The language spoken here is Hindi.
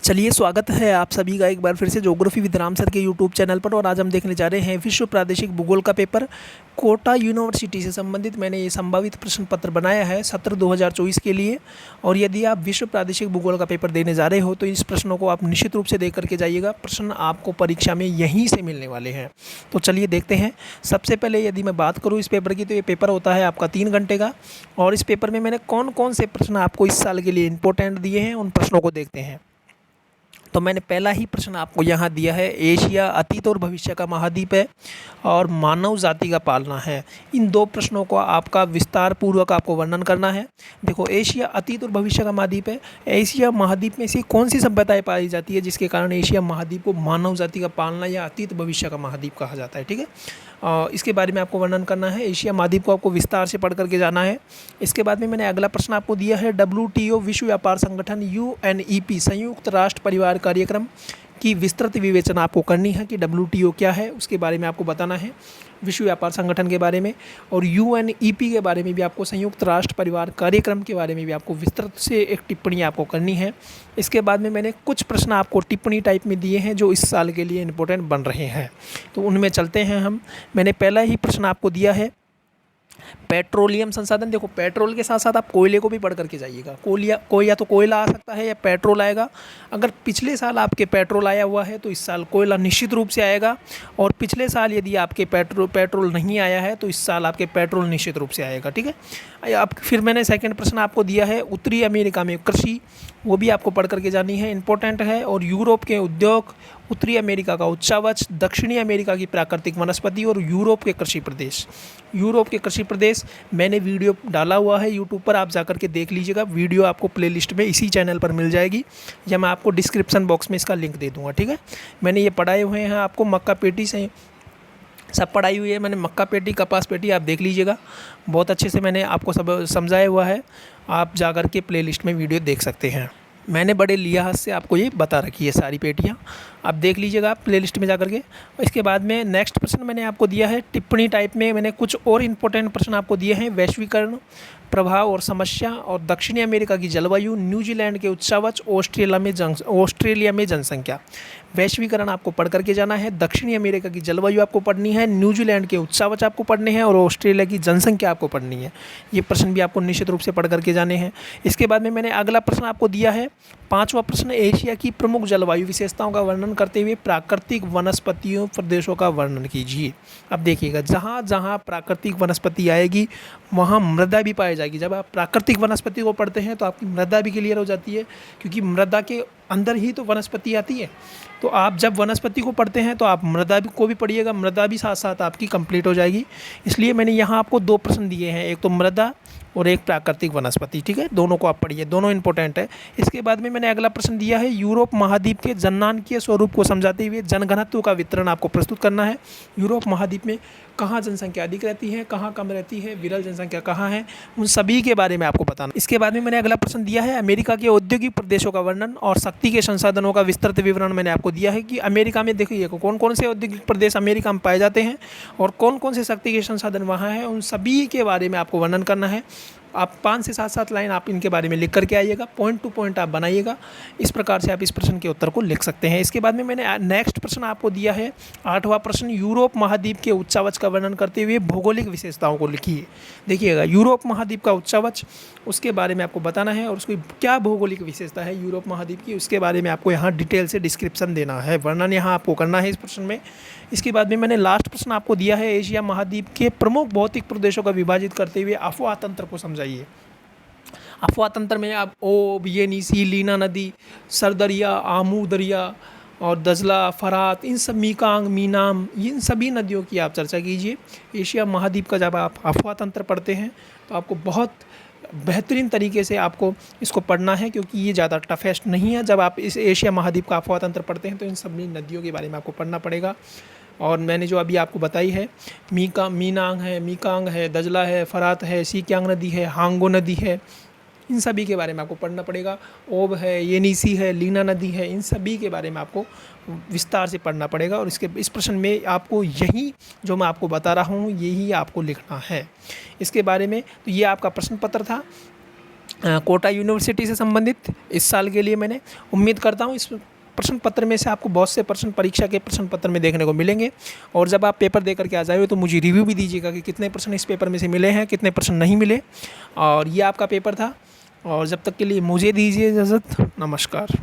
चलिए, स्वागत है आप सभी का एक बार फिर से ज्योग्राफी विद राम सर के यूट्यूब चैनल पर। और आज हम देखने जा रहे हैं विश्व प्रादेशिक भूगोल का पेपर कोटा यूनिवर्सिटी से संबंधित। मैंने ये संभावित प्रश्न पत्र बनाया है सत्र 2024 के लिए। और यदि आप विश्व प्रादेशिक भूगोल का पेपर देने जा रहे हो तो इस प्रश्नों को आप निश्चित रूप से दे करके जाइएगा। प्रश्न आपको परीक्षा में यहीं से मिलने वाले हैं। तो चलिए देखते हैं। सबसे पहले यदि मैं बात करूँ इस पेपर की, तो ये पेपर होता है आपका 3 घंटे का। और इस पेपर में मैंने कौन कौन से प्रश्न आपको इस साल के लिए इंपॉर्टेंट दिए हैं, उन प्रश्नों को देखते हैं। तो मैंने पहला ही प्रश्न आपको यहाँ दिया है, एशिया अतीत और भविष्य का महाद्वीप है और मानव जाति का पालना है। इन दो प्रश्नों को आपका विस्तार पूर्वक आपको वर्णन करना है। देखो, एशिया अतीत और भविष्य का महाद्वीप है। एशिया महाद्वीप में ऐसी कौन सी सभ्यताएं पाई जाती है जिसके कारण एशिया महाद्वीप को मानव जाति का पालना या अतीत भविष्य का महाद्वीप कहा जाता है। ठीक है, इसके बारे में आपको वर्णन करना है। एशिया महाद्वीप को आपको विस्तार से पढ़ करके जाना है। इसके बाद में मैंने अगला प्रश्न आपको दिया है, WTO विश्व व्यापार संगठन UNEP संयुक्त राष्ट्र परिवार कार्यक्रम की विस्तृत विवेचना आपको करनी है कि WTO क्या है, उसके बारे में आपको बताना है, विश्व व्यापार संगठन के बारे में। और UNEP के बारे में भी आपको, संयुक्त राष्ट्र परिवार कार्यक्रम के बारे में भी आपको विस्तृत से एक टिप्पणी आपको करनी है। इसके बाद में मैंने कुछ प्रश्न आपको टिप्पणी टाइप में दिए हैं जो इस साल के लिए इम्पोर्टेंट बन रहे हैं, तो उनमें चलते हैं हम। मैंने पहला ही प्रश्न आपको दिया है, पेट्रोलियम संसाधन। देखो, पेट्रोल के साथ साथ आप कोयले को भी पढ़ करके जाइएगा। या तो कोयला आ सकता है या पेट्रोल आएगा। अगर पिछले साल आपके पेट्रोल आया हुआ है तो इस साल कोयला निश्चित रूप से आएगा। और पिछले साल यदि आपके पेट्रोल नहीं आया है तो इस साल आपके पेट्रोल निश्चित रूप से आएगा। ठीक है, अब फिर मैंने सेकंड प्रश्न आपको दिया है, उत्तरी अमेरिका में कृषि, वो भी आपको पढ़ करके जानी है, इंपॉर्टेंट है। और यूरोप के उद्योग, उत्तरी अमेरिका का उच्चावच, दक्षिणी अमेरिका की प्राकृतिक वनस्पति और यूरोप के कृषि प्रदेश। यूरोप के कृषि प्रदेश मैंने वीडियो डाला हुआ है यूट्यूब पर, आप जाकर के देख लीजिएगा। वीडियो आपको प्लेलिस्ट में इसी चैनल पर मिल जाएगी, या मैं आपको डिस्क्रिप्शन बॉक्स में इसका लिंक दे दूँगा। ठीक है, मैंने ये पढ़ाए हुए हैं आपको, मक्का पेटी से सब पढ़ाई हुई है मैंने। मक्का पेटी, कपास पेटी आप देख लीजिएगा, बहुत अच्छे से मैंने आपको सब समझाया हुआ है। आप जाकर के प्लेलिस्ट में वीडियो देख सकते हैं। मैंने बड़े लिहाज से आपको ये बता रखी है सारी पेटियाँ, आप देख लीजिएगा प्लेलिस्ट में जाकर के। इसके बाद में नेक्स्ट प्रश्न मैंने आपको दिया है टिप्पणी टाइप में। मैंने कुछ और इम्पोर्टेंट प्रश्न आपको दिए हैं, वैश्वीकरण, प्रभाव और समस्या, और दक्षिणी अमेरिका की जलवायु, न्यूजीलैंड के उच्चावच, ऑस्ट्रेलिया में जनसंख्या। वैश्वीकरण आपको पढ़ करके जाना है, दक्षिणी अमेरिका की जलवायु आपको पढ़नी है, न्यूजीलैंड के उच्चावच आपको पढ़ने हैं, और ऑस्ट्रेलिया की जनसंख्या आपको पढ़नी है। ये प्रश्न भी आपको निश्चित रूप से पढ़ करके जाने हैं। इसके बाद में मैंने अगला प्रश्न आपको दिया है, 5वां प्रश्न, एशिया की प्रमुख जलवायु विशेषताओं का वर्णन करते हुए प्राकृतिक वनस्पतियों प्रदेशों का वर्णन कीजिए। अब देखिएगा, जहाँ जहाँ प्राकृतिक वनस्पति आएगी वहाँ मृदा भी पाई जाएगी। जब आप प्राकृतिक वनस्पति को पढ़ते हैं तो आपकी मृदा भी क्लियर हो जाती है, क्योंकि मृदा के अंदर ही तो वनस्पति आती है। तो आप जब वनस्पति को पढ़ते हैं तो आप मृदा को भी पढ़िएगा, मृदा भी साथ साथ आपकी कंप्लीट हो जाएगी। इसलिए मैंने यहाँ आपको 2 प्रश्न दिए हैं, एक तो मृदा और एक प्राकृतिक वनस्पति। ठीक है, दोनों को आप पढ़िए, दोनों इंपॉर्टेंट है। इसके बाद में मैंने अगला प्रश्न दिया है, यूरोप महाद्वीप के जननांकीय स्वरूप को समझाते हुए जनघनत्व का वितरण आपको प्रस्तुत करना है। यूरोप महाद्वीप में कहाँ जनसंख्या अधिक रहती है, कहाँ कम रहती है, विरल जनसंख्या कहाँ है, उन सभी के बारे में आपको बताना। इसके बाद में मैंने अगला प्रश्न दिया है, अमेरिका के औद्योगिक प्रदेशों का वर्णन और शक्ति के संसाधनों का विस्तृत विवरण। मैंने आपको दिया है कि अमेरिका में देखिए कौन कौन से औद्योगिक प्रदेश अमेरिका में पाए जाते हैं और कौन कौन से शक्ति के संसाधन वहाँ हैं, उन सभी के बारे में आपको वर्णन करना है। आप 5 से 7 लाइन आप इनके बारे में लिख करके आइएगा, पॉइंट टू पॉइंट आप बनाइएगा। इस प्रकार से आप इस प्रश्न के उत्तर को लिख सकते हैं। इसके बाद में मैंने नेक्स्ट प्रश्न आपको दिया है, 8वां प्रश्न, यूरोप महाद्वीप के उच्चावच का वर्णन करते हुए भौगोलिक विशेषताओं को लिखिए। देखिएगा, यूरोप महाद्वीप का उच्चावच, उसके बारे में आपको बताना है और उसकी क्या भौगोलिक विशेषता है यूरोप महाद्वीप की, उसके बारे में आपको यहाँ डिटेल से डिस्क्रिप्शन देना है, वर्णन यहाँ आपको करना है इस प्रश्न में। इसके बाद में मैंने लास्ट प्रश्न आपको दिया है, एशिया महाद्वीप के प्रमुख भौतिक प्रदेशों का विभाजित करते हुए अफवाह तंत्र को समझाइए। अफवाह तंत्र में आप ओब, येनीसी, लीना नदी, सरदरिया, आमू दरिया और दजला, फरात, इन सब मीकांग, मीनाम, इन सभी नदियों की आप चर्चा कीजिए। एशिया महाद्वीप का जब आप अफवाह तंत्र पढ़ते हैं तो आपको बहुत बेहतरीन तरीके से आपको इसको पढ़ना है, क्योंकि ये ज़्यादा टफेस्ट नहीं है। जब आप इस एशिया महाद्वीप का अफवाह तंत्र पढ़ते हैं तो इन सभी नदियों के बारे में आपको पढ़ना पड़ेगा। और मैंने जो अभी आपको बताई है, मीकांग है, दजला है, फरात है, सीक्यांग नदी है, हांगो नदी है, इन सभी के बारे में आपको पढ़ना पड़ेगा। ओब है, येनीसी है, लीना नदी है, इन सभी के बारे में आपको विस्तार से पढ़ना पड़ेगा। और इस प्रश्न में आपको यही जो मैं आपको बता रहा हूँ यही आपको लिखना है इसके बारे में। तो ये आपका प्रश्न पत्र था। कोटा यूनिवर्सिटी से संबंधित इस साल के लिए मैंने उम्मीद करता हूँ इस प्रश्न पत्र में से आपको बहुत से प्रश्न परीक्षा के प्रश्न पत्र में देखने को मिलेंगे। और जब आप पेपर दे करके आ जाए तो मुझे रिव्यू भी दीजिएगा कि कितने प्रश्न इस पेपर में से मिले हैं, कितने प्रश्न नहीं मिले। और ये आपका पेपर था, और जब तक के लिए मुझे दीजिए इजाज़त। नमस्कार।